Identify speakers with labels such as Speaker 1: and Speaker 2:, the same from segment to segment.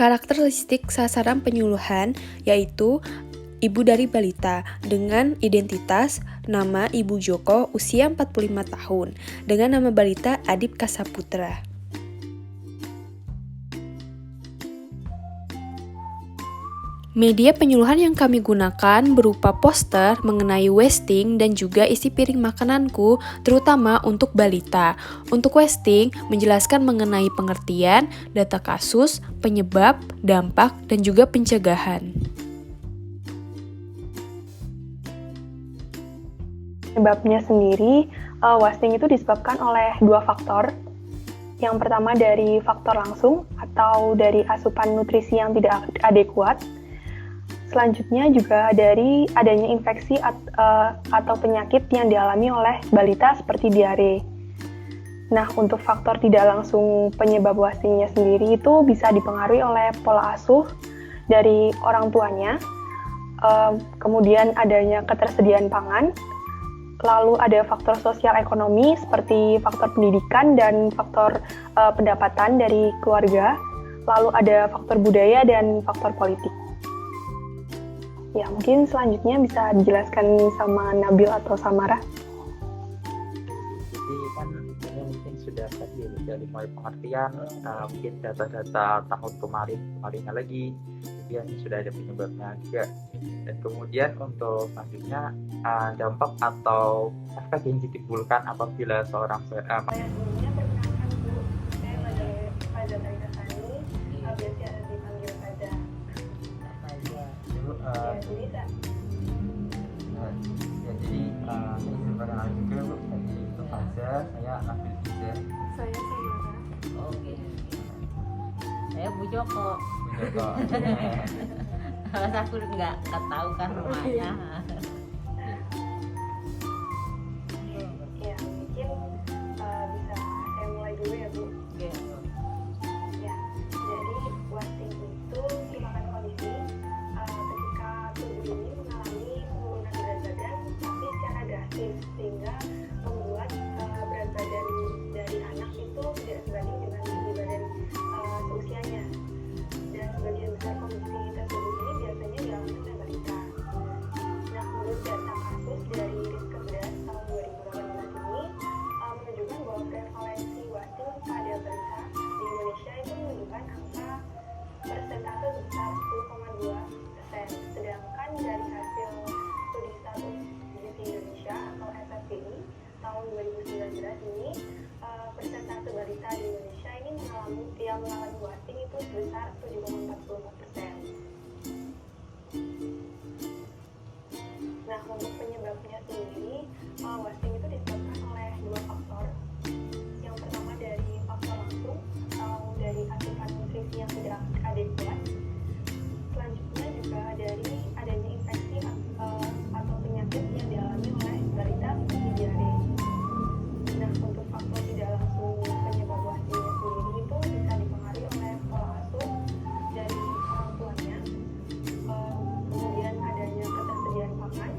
Speaker 1: Karakteristik sasaran penyuluhan yaitu ibu dari balita dengan identitas nama Ibu Joko usia 45 tahun dengan nama balita Adip Kasaputra. Media penyuluhan yang kami gunakan berupa poster mengenai wasting dan juga isi piring makananku, terutama untuk balita. Untuk wasting, menjelaskan mengenai pengertian, data kasus, penyebab, dampak, dan juga pencegahan.
Speaker 2: Penyebabnya sendiri, wasting itu disebabkan oleh dua faktor. Yang pertama dari faktor langsung atau dari asupan nutrisi yang tidak adekuat. Selanjutnya juga dari adanya infeksi atau penyakit yang dialami oleh balita seperti diare. Nah, untuk faktor tidak langsung penyebab wastingnya sendiri itu bisa dipengaruhi oleh pola asuh dari orang tuanya, kemudian adanya ketersediaan pangan, lalu ada faktor sosial ekonomi seperti faktor pendidikan dan faktor pendapatan dari keluarga, lalu ada faktor budaya dan faktor politik. Ya, mungkin selanjutnya bisa dijelaskan sama Nabil atau Samara.
Speaker 3: Jadi kan ini mungkin sudah tadi dari mulai pengertian, mungkin data-data tahun kemarinnya lagi, kemudian sudah ada penyebabnya juga. Dan kemudian untuk selanjutnya dampak atau efek yang ditimbulkan apabila seorang saya Nabil Izer.
Speaker 4: Saya Samara. Oke. Saya Bu Joko. Kalau aku nggak tahu kan rumahnya.
Speaker 2: Ya, mungkin bisa saya mulai dulu ya, Bu.
Speaker 4: Oke.
Speaker 2: Ya, jadi wasting itu merupakan kondisi ketika tubuh ini mengalami penurunan berat badan tapi secara drastis sehingga membuat berat badan dari anak itu tidak sebanding dengan tinggi badan seusianya. Dan sebagian besar kondisi tersebut ini biasanya dialami oleh balita. Nah, menurut data kasus dari Riskesdas tahun 2018 ini menunjukkan bahwa prevalensi wasting pada balita di Indonesia itu menunjukkan angka persentase sebesar 10,2%. Sedangkan dari hasil studi status gizi Indonesia atau SSGI tahun 2019 ini persentase balita di Indonesia ini mengalami wasting itu sebesar 7,44%. Nah, untuk penyebabnya sendiri, wasting itu disebabkan oleh dua faktor. Yang pertama dari faktor langsung atau dari asupan nutrisi yang tidak adekuat. Selanjutnya juga dari adanya infeksi atau penyakit yang dialami oleh balita seperti diare. Nah, untuk faktor tidak langsung penyebab wastingnya sendiri itu bisa dipengaruhi oleh pola asuh dari orang tuanya, kemudian adanya ketersediaan pangan,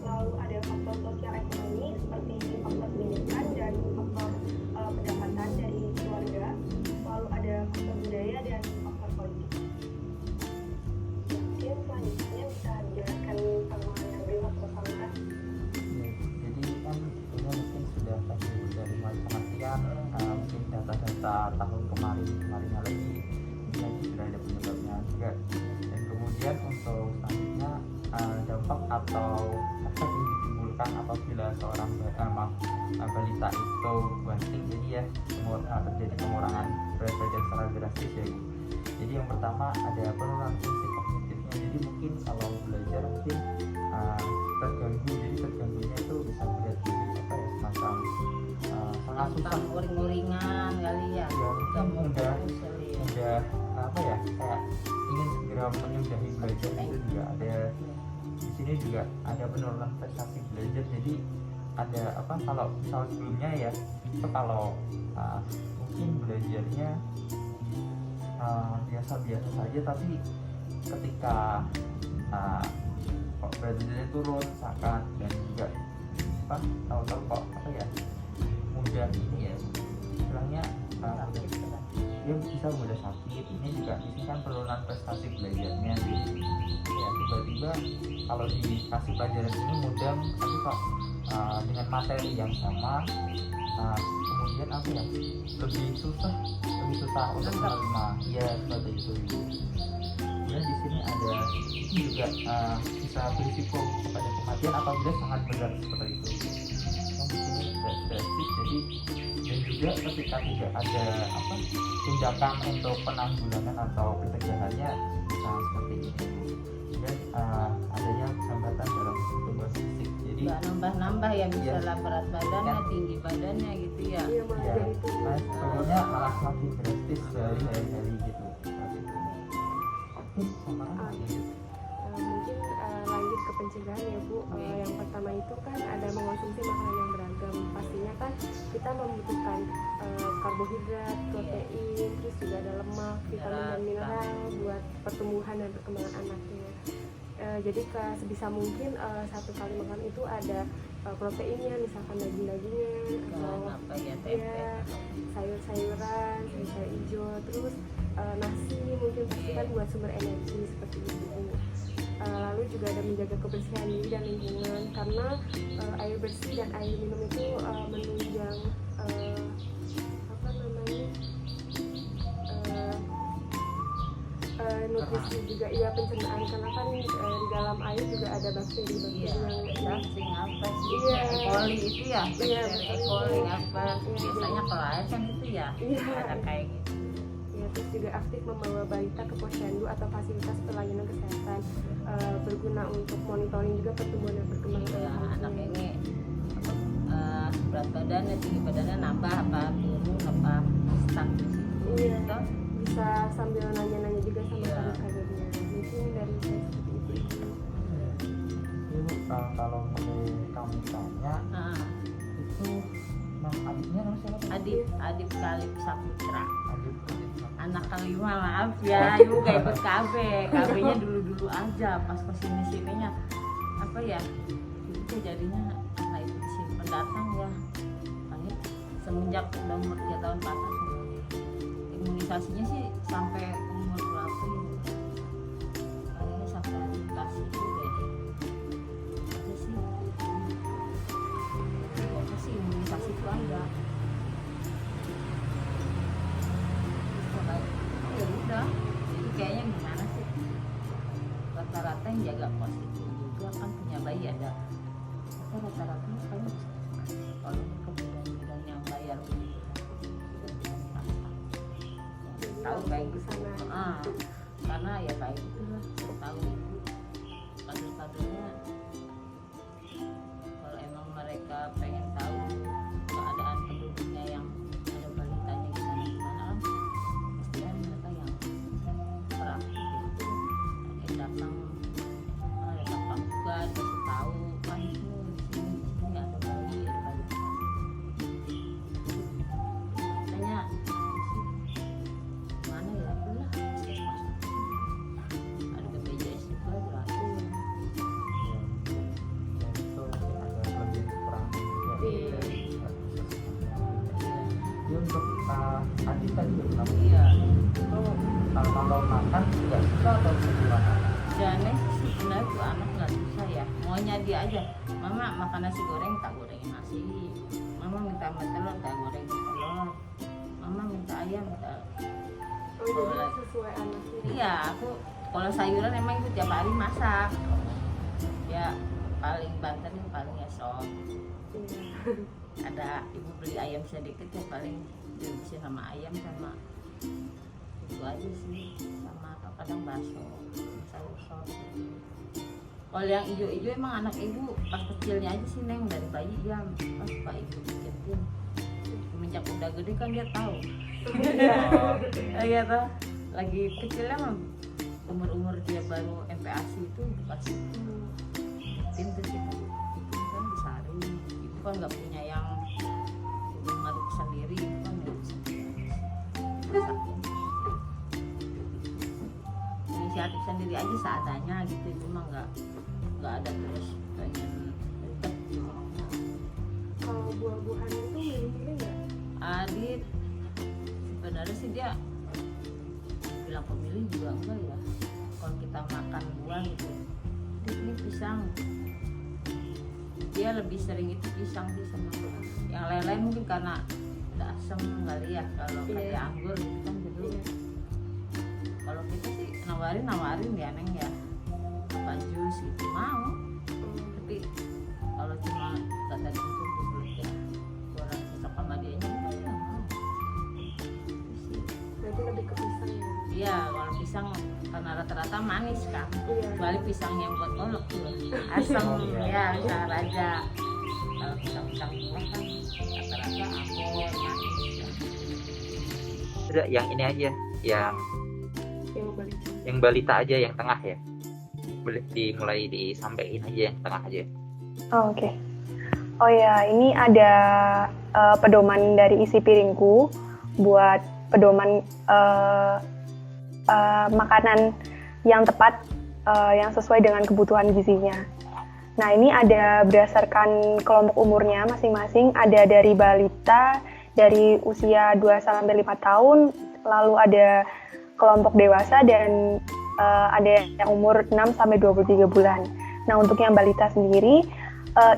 Speaker 2: lalu ada faktor sosial ekonomi seperti faktor pendidikan dan faktor pendapatan dari keluarga, lalu ada faktor budaya dan faktor politik. Mungkin selanjutnya bisa dijelaskan sama Nabil atau Samara.
Speaker 3: Jadi kan ini mungkin sudah tadi dari mulai pengertian, mungkin data-data tahun kemarinnya lagi, kemudian sudah ada penyebabnya juga. Dan kemudian untuk selanjutnya dampak atau efek yang ditimbulkan apabila seorang balita itu wasting, jadi ya terjadi pengurangan berat badan secara drastis ya. Jadi yang pertama ada penurunan fungsi kognitifnya. Jadi mungkin kalau belajar mungkin terganggu. Jadi terganggunya itu bisa melihat jadi apa ya, semacam sangat susah,
Speaker 4: Uring-uringan kali ya.
Speaker 3: Udah apa ya, kayak ingin segera menyudahi belajar itu juga ada. Di sini juga ada penurunan prestasi belajar. Jadi ada apa, kalau misal sebelumnya ya itu kalau mungkin belajarnya biasa-biasa saja, tapi ketika kok berat badannya turun misalkan, dan juga apa tahu-tahu kok apa ya mudah ini ya istilahnya ya bisa mudah sakit. Ini juga di sini kan penurunan prestasi belajarnya gitu. Ya tiba-tiba kalau dikasih pelajaran ini mudah, tapi kok dengan materi yang sama, kemudian apa ya, lebih susah untuk menerima. Ya seperti itu. Kemudian di sini ada juga bisa berisiko kepada kematian apabila sangat berat seperti itu. Yang di sini drastis, jadi dan juga ketika tidak ada tindakan untuk penanggulangan atau pencegahannya bisa seperti ini. Dan adanya hambatan dalam pertumbuhan fisik. Jadi
Speaker 4: nggak nambah-nambah ya,
Speaker 3: Iya.
Speaker 4: misalnya berat badannya, tinggi badannya gitu ya.
Speaker 2: Iya, malah
Speaker 3: ya,
Speaker 2: jadi tumbuh.
Speaker 3: pokoknya malah makin drastis dari hari-hari gitu. Seperti itu. Oke, sama lagi.
Speaker 2: Mungkin lanjut ke pencegahan ya Bu. Yang pertama itu kan ada mengonsumsi makanan yang beragam. Pastinya kan kita membutuhkan karbohidrat, protein, terus juga ada lemak, vitamin dan mineral buat pertumbuhan dan perkembangan anaknya. Jadi sebisa mungkin satu kali makan itu ada proteinnya, misalkan daging-dagingan atau
Speaker 4: Apa ya, tempe.
Speaker 2: ya, sayur-sayuran, sayur hijau, terus nasi mungkin pastikan buat sumber energi seperti itu. Lalu juga ada menjaga kebersihan diri dan lingkungan, karena air bersih dan air minum itu menunjang nutrisi juga, iya pencernaan, karena kan di dalam air juga ada bakteri-bakteri
Speaker 4: Iya,
Speaker 2: yang
Speaker 4: sing apa sih?
Speaker 2: Iya.
Speaker 4: E. coli itu ya,
Speaker 2: Iya,
Speaker 4: bakteri E. coli apa?
Speaker 2: Iya,
Speaker 4: Biasanya kalau air kan itu ya,
Speaker 2: Iya.
Speaker 4: ada kayak gitu.
Speaker 2: ya, terus juga aktif membawa balita ke posyandu atau fasilitas pelayanan kesehatan, berguna untuk monitoring juga pertumbuhan dan perkembangan
Speaker 4: Ya, anak
Speaker 2: anaknya.
Speaker 4: ini berat badannya, tinggi badannya nambah apa turun apa stuck di situ.
Speaker 2: Iya.
Speaker 4: Gitu.
Speaker 2: Bisa sambil nanya-nanya juga sama
Speaker 4: Iya.
Speaker 2: kader-kadernya. Mungkin dari saya seperti itu.
Speaker 3: Ibu, kalau boleh kamu tanya,
Speaker 4: Nah,
Speaker 3: itu adiknya namanya siapa?
Speaker 4: Adip Kalip Saputra.
Speaker 3: Adik.
Speaker 4: Anak kelima, maaf ya, ibu gak ikut KB. KB-nya dulu-dulu aja, pas kesini-sininya apa ya, itu jadinya karena itu disimpan datang ya. Makanya semenjak udah umur 3 tahun ke atas, imunisasinya sih sampai umur berapa ini? Kayaknya sampai imunisasi itu deh. Ada sih, apa sih imunisasi itu ada. Ya udah, jadi kayaknya gimana sih, rata-rata yang jaga pos itu juga kan punya bayi ada, tapi rata-rata kan kalau ke bidan-bidan yang bayar tahu kayak gitu. Karena ya kayak gitu lah, tahu itu kader-kadernya, kalau emang mereka pengen tahu keadaan penduduknya yang ada balitanya gimana kan, pastinya mereka yang praktik gitu, yang datang juga dikasih tahu kan itu di sini ada bayi, katanya mana ya lah ada BPJS juga gratis.
Speaker 3: Itu ada kelebihan kekurangan juga.
Speaker 2: Iya.
Speaker 3: Dia untuk adik tadi berapa?
Speaker 4: Iya,
Speaker 3: Itu kalau makan juga susah atau gimana?
Speaker 4: Janes sih sebenarnya tuh anak nggak susah ya, maunya dia aja, mama makan nasi goreng tak gorengin nasi, mama minta telur tak gorengin telur, mama minta ayam tak.
Speaker 2: Oh, jadi sesuai anaknya.
Speaker 4: Iya, aku kalau sayuran emang ibu tiap hari masak. Ya paling banten paling ya sop.
Speaker 2: Iya.
Speaker 4: Ada ibu beli ayam sedikit ya paling diisi sama ayam sama itu aja sih, sama kadang bakso, sayur sop. Kalau yang ijo-ijo emang anak ibu pas kecilnya aja sih Neng, dari bayi ya pas pak ibu bikin. Semenjak udah gede kan dia tahu. Iya toh, lagi kecilnya mah umur dia baru MPASI itu dikasih tim terus itu kan disaring, itu kan nggak punya yang ngaduk sendiri, itu kan nggak bisa dimasakin. Inisiatif sendiri aja seadanya gitu, itu mah nggak ada terus pengen ribet gitu.
Speaker 2: Kalau buah-buahan itu milih-milih nggak?
Speaker 4: Adit sebenarnya sih dia bilang pemilih juga enggak ya. Kalau kita makan buah gitu, ini pisang, dia lebih sering itu pisang sih sama buah. Yang lain-lain mungkin karena udah asam kali ya, kalau kayak anggur gitu kan gitu. Kalau kita sih nawarin ya Neng ya, apa jus gitu mau. Tapi kalau cuma kata gitu ya kurang cocok sama dia nya enggak ya mau.
Speaker 2: Berarti lebih ke pisang ya.
Speaker 4: Iya, kalau pisang karena rata-rata manis kan.
Speaker 2: Iya.
Speaker 4: Kecuali pisang yang buat kolak tuh asam ya, pisang raja. Kalau pisang-pisang buah kan rata-rata apel manis ya.
Speaker 3: Udah, yang ini aja, yang
Speaker 2: Yang balita.
Speaker 3: balita aja, yang tengah ya. Boleh dimulai disampaikan aja yang tengah aja.
Speaker 2: Oh, oke. Oh ya, ini ada pedoman dari isi piringku buat pedoman makanan yang tepat, yang sesuai dengan kebutuhan gizinya. Nah, ini ada berdasarkan kelompok umurnya masing-masing, ada dari balita dari usia 2-5 tahun, lalu ada kelompok dewasa, dan ada yang umur 6-23 bulan. Nah, untuk yang balita sendiri,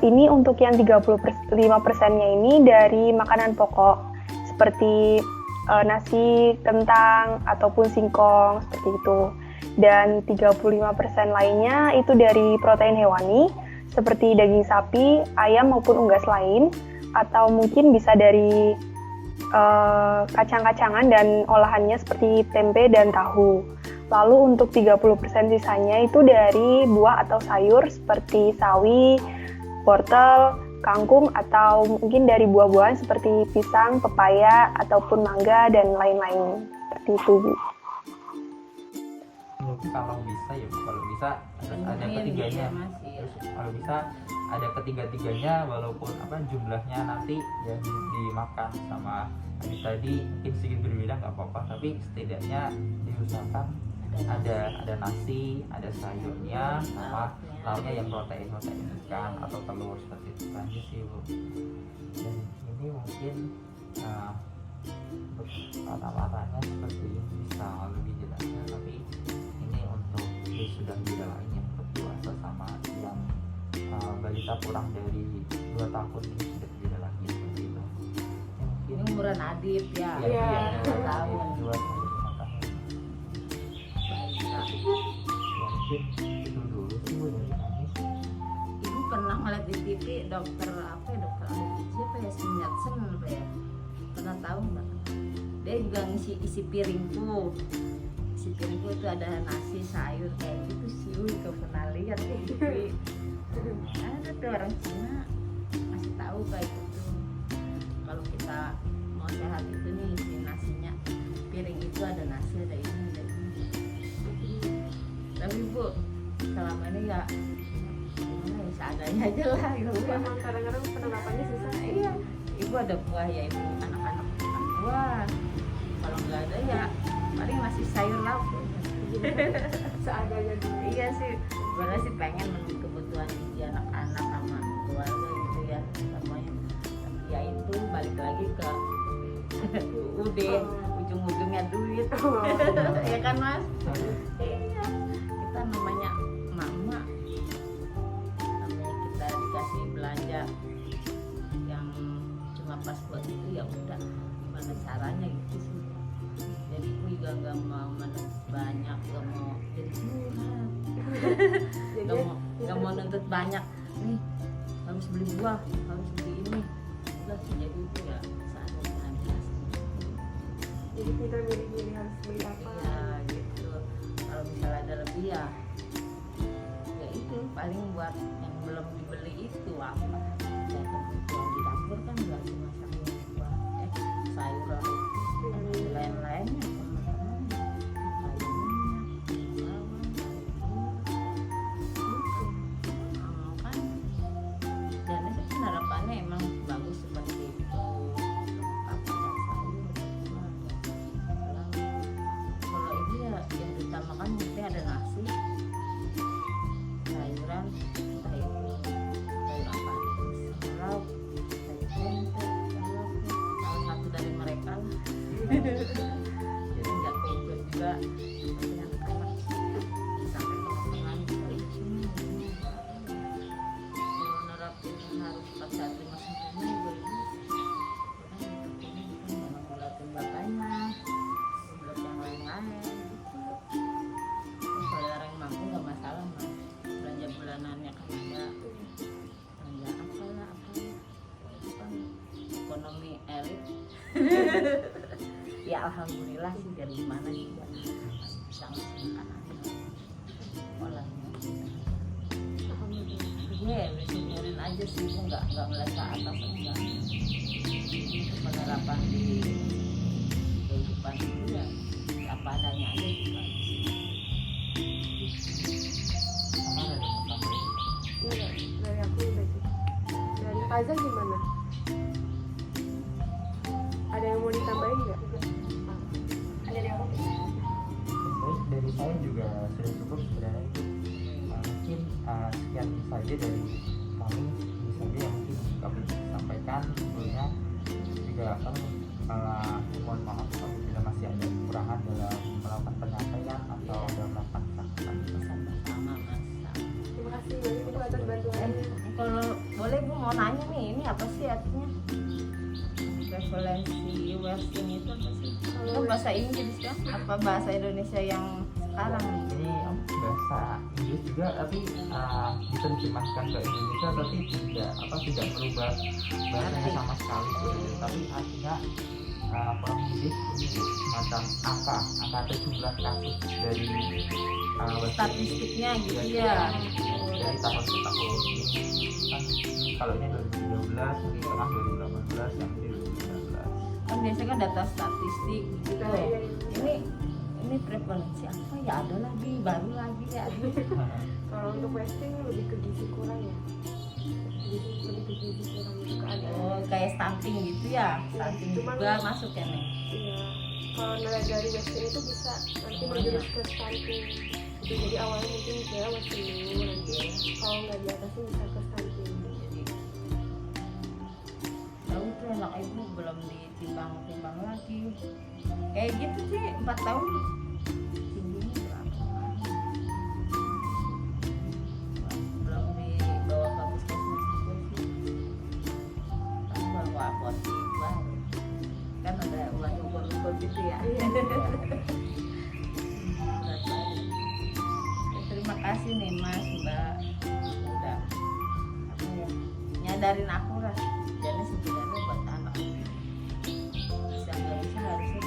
Speaker 2: ini untuk yang 35%-nya ini dari makanan pokok, seperti nasi, kentang, ataupun singkong, seperti itu. Dan 35% lainnya itu dari protein hewani, seperti daging sapi, ayam, maupun unggas lain, atau mungkin bisa dari kacang-kacangan dan olahannya seperti tempe dan tahu. Lalu untuk 30% sisanya itu dari buah atau sayur seperti sawi, wortel, kangkung, atau mungkin dari buah-buahan seperti pisang, pepaya, ataupun mangga, dan lain-lain. Seperti itu, Bu.
Speaker 3: Kalau bisa ya, kalau bisa ada ketiganya. Kalau bisa ada ketiga-tiganya, walaupun jumlahnya nanti yang dimakan sama habis tadi mungkin sedikit berbeda nggak apa-apa, tapi setidaknya diusahakan ada nasi, ada sayurnya, sama lauknya yang protein ikan atau telur, seperti itu aja sih, Bu. Dan ini mungkin untuk kata-katanya seperti ini bisa lebih jelas ya, tapi ini untuk sudah beda lainnya, untuk dewasa sama yang balita kurang dari 2 tahun ini sudah beda lagi, seperti itu.
Speaker 4: Ini umuran Adit ya.
Speaker 2: Iya.
Speaker 4: 2 tahun.
Speaker 3: 2 tahun 5 tahun.
Speaker 4: Balita.
Speaker 3: Ya, mungkin itu dulu sih, Bu, dari kami.
Speaker 4: Ibu pernah ngeliat di TV dokter apa ya, dokter siapa ya, Sinyatsen apa ya, pernah tahu nggak? Dia juga ngisi isi piringku itu ada nasi sayur kayak gitu sih. Kau pernah lihat di TV? Ada tuh orang Cina ngasih tahu kayak gitu, kalau kita mau sehat itu nih, isi nasinya, piring itu ada nasi, ada ini, ada ini. Tapi Bu, selama ini ya gimana ya, seadanya aja lah gitu.
Speaker 2: Emang kadang-kadang penerapannya susah.
Speaker 4: Iya, Ibu ada buah ya, Ibu anak-anak makan buah. Kalau nggak ada ya paling nasi sayur lauk.
Speaker 2: Seadanya dulu.
Speaker 4: Iya sih, sebenarnya sih pengen memenuhi kebutuhan gizi anak-anak sama keluarga gitu ya, semuanya. Ya itu balik lagi ke ujung-ujungnya duit. Ya kan Mas? Iya, kita namanya mama, namanya kita dikasih belanja yang cuma pas buat itu, ya udah gimana caranya gitu sih. Jadi aku juga nggak mau menuntut banyak, nggak mau jadi murah, nggak mau nuntut banyak nih, harus beli buah, harus beli ini, udah jadi itu ya seadanya aja.
Speaker 2: Jadi kita milih-milih harus beli apa.
Speaker 4: Ya gitu, kalau misalnya ada lebih ya itu paling buat yang belum dibeli itu apa ya, kebutuhan di dapur kan nggak cuma sayur buah, sayuran, lain-lainnya teman-teman, kan. Dan itu kan harapannya emang bagus seperti itu, apa dan sayur. Kalau ini ya yang diutamakan mesti ada nasi, sayuran, entah itu sayur apa, lauk, sayur tempe, salah satu dari mereka lah. Jadi nggak komplit juga Ya alhamdulillah sih, dari mana juga masih bisa ngasih makanan olahnya.
Speaker 2: Alhamdulillah.
Speaker 4: Ya bersyukurin aja sih, ibu nggak merasa atas enggak. Untuk penerapan di kehidupan itu ya apa adanya aja juga.
Speaker 3: Sama ada yang mau tambahin?
Speaker 2: Enggak, dari aku udah sih. Dari Faza gimana? Ada yang mau ditambahin nggak? Ada dari aku.
Speaker 3: Baik, dari saya juga sudah cukup sebenarnya itu. Mungkin sekian saja dari kami, ini saja yang mungkin kami sampaikan. Sebelumnya juga kami mohon maaf apabila masih ada kekurangan dalam melakukan penyampaian atau dalam melakukan percakapan.
Speaker 4: Sama-sama mas.
Speaker 2: Terima kasih banyak Ibu atas bantuannya.
Speaker 4: Kalau boleh bu mau nanya nih, ini apa sih artinya? Prevalensi wasting itu apa sih? Itu bahasa Inggris kan? Apa bahasa Indonesia yang sekarang?
Speaker 3: Ini bahasa Inggris juga, tapi diterjemahkan ke Indonesia, tapi tidak merubah bahasanya sama sekali. Tapi artinya kurang lebih ini semacam angka atau jumlah kasus dari
Speaker 4: Statistiknya gitu
Speaker 3: dari
Speaker 4: ya.
Speaker 3: dari tahun ke tahun. Kan kalau ini 2013, mungkin tengah 2018, yang ini 2019.
Speaker 4: Kan biasanya kan data statistik gitu.
Speaker 2: Nah, iya, iya.
Speaker 4: Ini prevalensi apa ya, ada lagi baru lagi ya.
Speaker 2: Kalau untuk wasting lebih ke gizi kurang ya. Lebih ke gizi kurang itu keadaan.
Speaker 4: Oh kayak stunting gitu ya, stunting
Speaker 2: Cuman-
Speaker 4: juga masuk ya nih.
Speaker 2: Iya. Kalau dari wasting itu bisa nanti menjurus ke stunting. Itu jadi awalnya mungkin kira wasting dulu, nanti kalau nggak diatasin bisa ke stunting.
Speaker 4: Tahu tuh anak ibu belum ditimbang lagi. Kayak gitu sih 4 tahun tingginya berapa? Belum dibawa ke puskesmas juga sih. Kan bawa apotik baru. Kan ada uang ukur gitu ya. Berat banget. Ya, terima kasih nih Mas Mbak udah apa ya, nyadarin aku lah. Jadi sebenarnya buat anak bisa nggak bisa harusnya